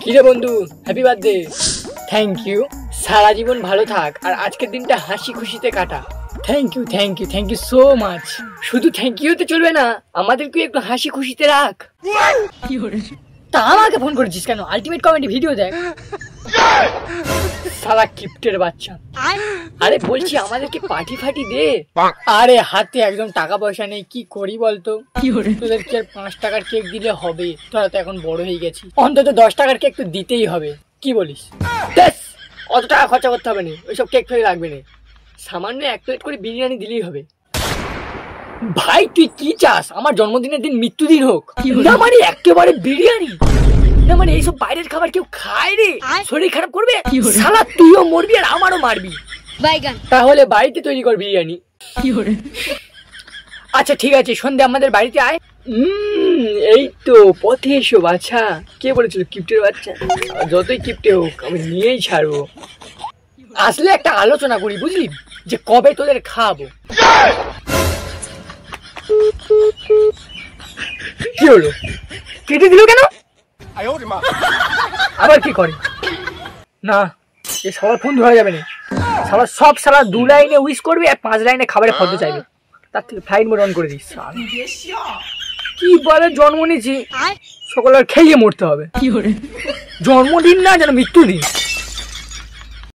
কিরে বন্ধু, happy birthday. Thank you. সারা জীবন ভালো থাক আর আজকের দিনটা হাসি খুশিতে কাটা। Thank you thank you thank you so much. শুধু থ্যাংক ইউতে চলবে না, আমাদেরকে একটু হাসি খুশিতে রাখ। তা আমাকে ফোন করেছিস কেন? আলটিমেট কমেডি ভিডিও দেখ। সালা কিপ্টের বাচ্চা। আরে বলছি আমাদেরকে পার্টি ফাটি দে। আরে হাতে একদম টাকা পয়সা নেই, কি করি বলতো? তোদেরকে 5 টাকার কেক দিলে হবে? তোরা তো এখন বড় হয়ে গেছি, অন্তত 10 টাকার কেক তো দিতেই হবে। কি বলিস? অত টাকা খরচা করতে হবে না, ওইসব কেক ফেক লাগবে না। সামান্য 1 প্লেট করে বিরিয়ানি দিলেই হবে। ভাই তুই কি চাস? আমার জন্মদিনের দিন মৃত্যুদিন হোক? না মানে একেবারে বিরিয়ানি? না মানে এইসব বাইরের খাবার কেউ খায় রে? শরীর খারাপ করবে? শালা তুইও মরবি আর আমারও মারবি। তাহলে বাড়িতে তৈরি কর বিরিয়ানি। আচ্ছা ঠিক আছে, সন্ধ্যে আমাদের বাড়িতে আয়। এই তো পথে এসো বাচ্চা। কে বলেছিল কিপ্টের বাচ্চা? যতই কিপ্টে হোক আমি নিয়েই ছাড়বো। আসলে একটা আলোচনা করি বুঝলি, যে কবে তোদের খাবো। কি হলো, কেটে দিল কেন? আবার কি করে? না এ সবার ফোন ধরা যাবে না। সবার সব সালা 2 লাইনে উইশ করবে আর 5 লাইনে খাবারের ফটো চাইবে। তার থেকে ফ্লাইট মোড অন করে দিস। কি বলে জন্ম নিয়েছি, সকলের খেয়ে মরতে হবে। জন্মদিন না যেন মৃত্যুদিন।